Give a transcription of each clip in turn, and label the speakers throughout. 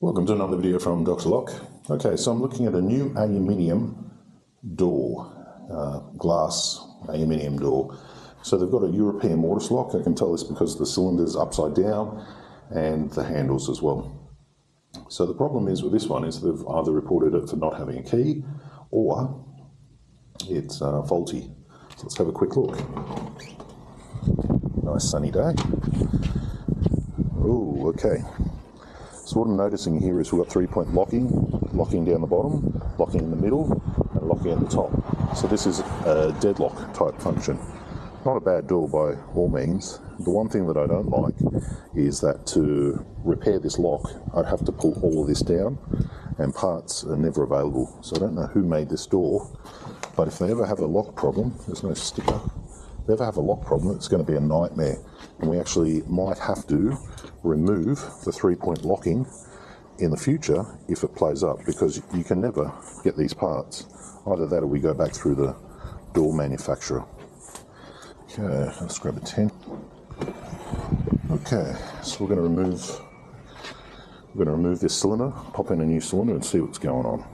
Speaker 1: Welcome to another video from Dr. Lock. Okay, so I'm looking at a new aluminium door, glass aluminium door. So they've got a European mortise lock. I can tell this because the cylinder's upside down and the handles as well. So the problem is with this one is they've either reported it for not having a key or it's faulty. So let's have a quick look. Nice sunny day. Oh, okay. So what I'm noticing here is we've got 3-point locking down the bottom, locking in the middle, and locking at the top. So this is a deadlock type function. Not a bad door by all means. The one thing that I don't like is that to repair this lock, I'd have to pull all of this down, and parts are never available. So I don't know who made this door, but if they ever have a lock problem, there's no sticker. If they ever have a lock problem, it's going to be a nightmare. And we actually might have to remove the 3-point locking in the future if it plays up, because you can never get these parts. Either that or we go back through the door manufacturer. Okay, let's grab a 10. Okay, so we're going to remove this cylinder, pop in a new cylinder and see what's going on.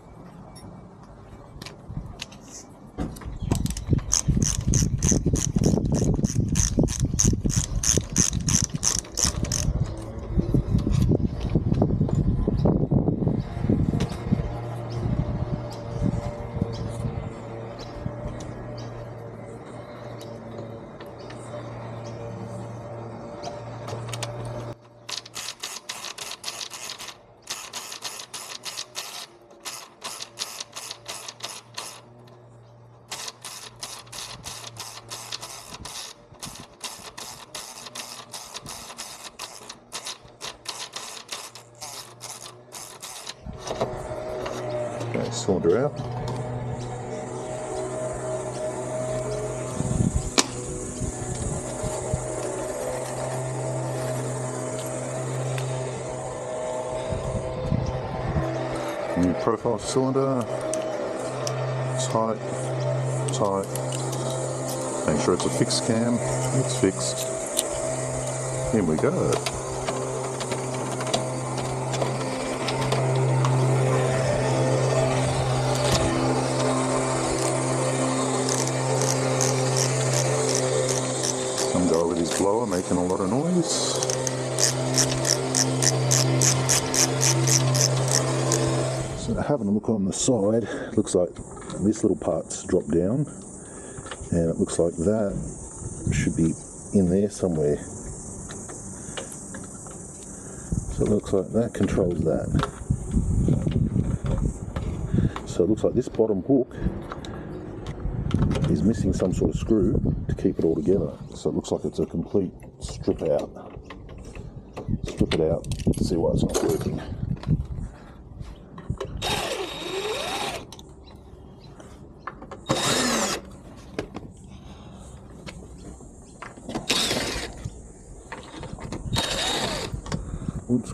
Speaker 1: Okay, cylinder out. New profile cylinder. Tight. Make sure it's a fixed cam. It's fixed. Here we go. Some guy with his blower making a lot of noise. So having a look on the side, looks like this little part's dropped down, and it looks like that should be in there somewhere. So it looks like that controls that. So it looks like this bottom hook is missing some sort of screw to keep it all together. So it looks like it's a complete strip out. Strip it out to see why it's not working.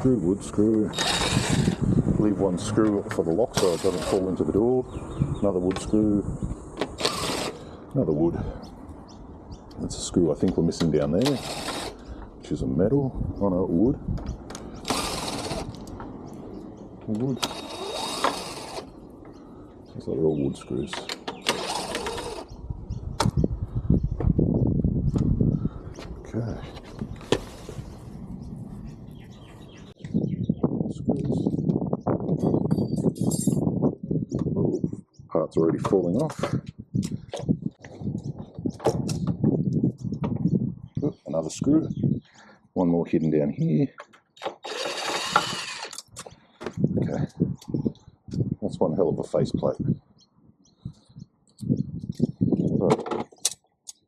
Speaker 1: Wood screw. Leave one screw for the lock so it doesn't fall into the door. Another wood screw. Another wood. That's a screw I think we're missing down there, which is a metal. Oh no, wood. Wood. Looks like they're all wood screws. Okay. Parts already falling off. Oh, another screw. One more hidden down here. Okay. That's one hell of a faceplate. Right.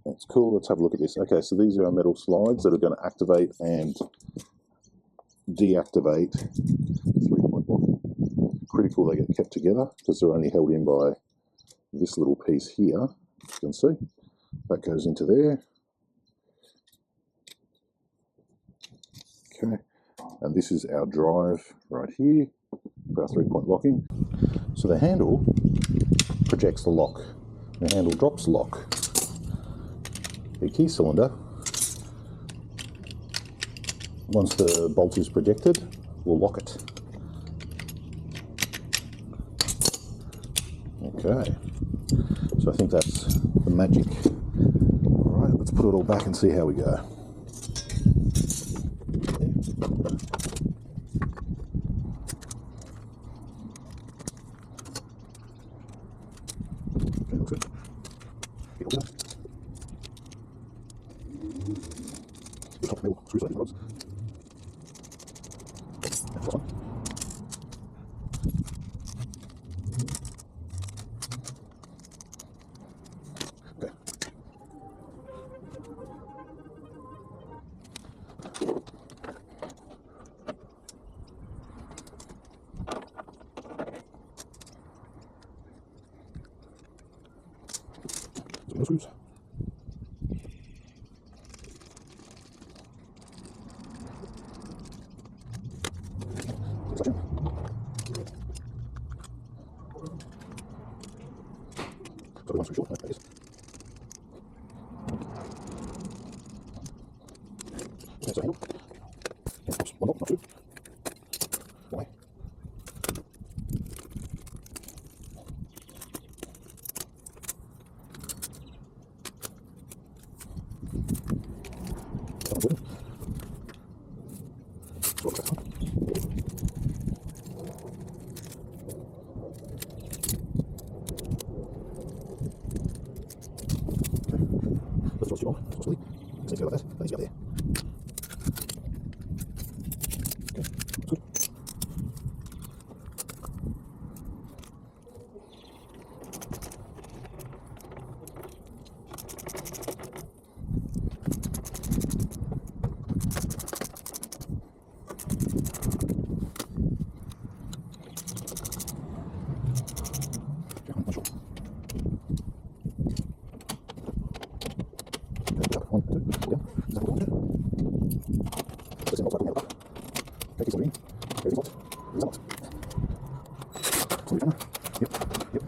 Speaker 1: That's cool. Let's have a look at this. Okay, so these are our metal slides that are going to activate and deactivate 3-point locking. Critical they get kept together because they're only held in by this little piece here. You can see that goes into there. Okay, and this is our drive right here for our 3-point locking. So the handle projects the lock. The handle drops the lock. The key cylinder, once the bolt is projected, will lock it. Okay, so I think that's the magic. All right, let's put it all back and see how we go. Okay, looks good. Keep it good. The top middle screws like the rods. That's one. Okay. So no screws. Looks like it. So the one screw short, like this. There's a handle. And oops, one bolt, not two. Why? That one's good. So what's that one? That's what's wrong. That's what's leak. Just need to go like that. That needs to go there. Okay, that's good. Okay, I'm not sure. Okay, one, two, yeah. Is that what we want? Just in the top. Okay, keep on in. Everything's locked. Everything's locked. So we can. Yep. Yep.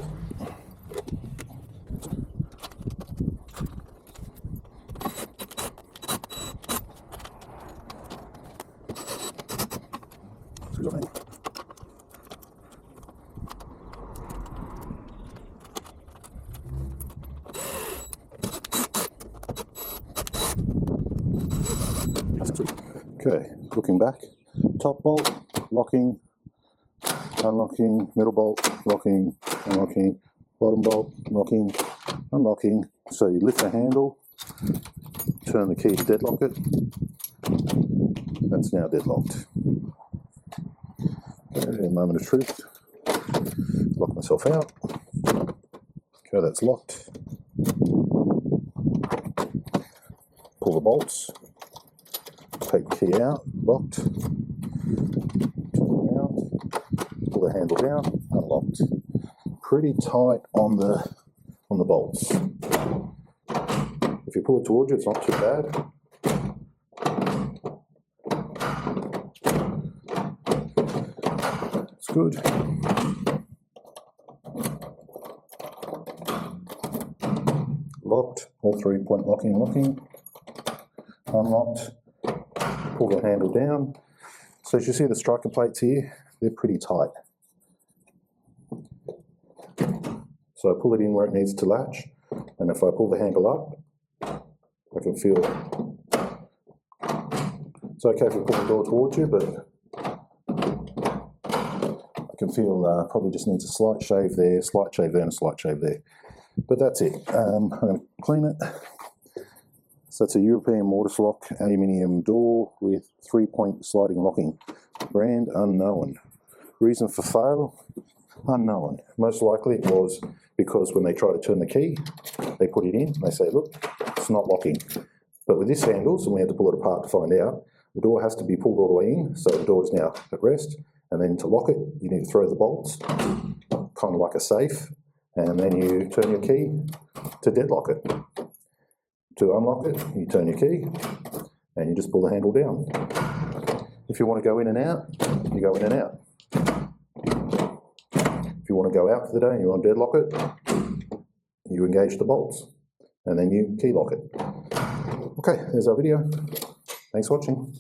Speaker 1: Screws off handle. Okay, looking back, top bolt, locking, unlocking, middle bolt, locking, unlocking, bottom bolt, locking, unlocking. So you lift the handle, turn the key to deadlock it. That's now deadlocked. Okay, a moment of truth. Lock myself out. Okay, that's locked. Pull the bolts. Take the key out, locked, turn around, pull the handle down, unlocked. Pretty tight on the bolts. If you pull it towards you, it's not too bad. It's good. Locked, all 3-point locking and locking. Unlocked. Pull the handle down. So as you see the striker plates here, they're pretty tight. So I pull it in where it needs to latch, and if I pull the handle up, I can feel it's okay if you pull the door towards you, but I can feel probably just needs a slight shave there, and a slight shave there. But that's it. I'm going to clean it. So it's a European mortise lock aluminium door with 3-point sliding locking. Brand unknown. Reason for fail? Unknown. Most likely it was because when they try to turn the key, they put it in and they say, look, it's not locking. But with this handle, so we had to pull it apart to find out, the door has to be pulled all the way in, so the door is now at rest. And then to lock it, you need to throw the bolts, kind of like a safe, and then you turn your key to deadlock it. To unlock it, you turn your key and you just pull the handle down. If you want to go in and out, you go in and out. If you want to go out for the day and you want to deadlock it, you engage the bolts and then you key lock it. Okay, there's our video. Thanks for watching.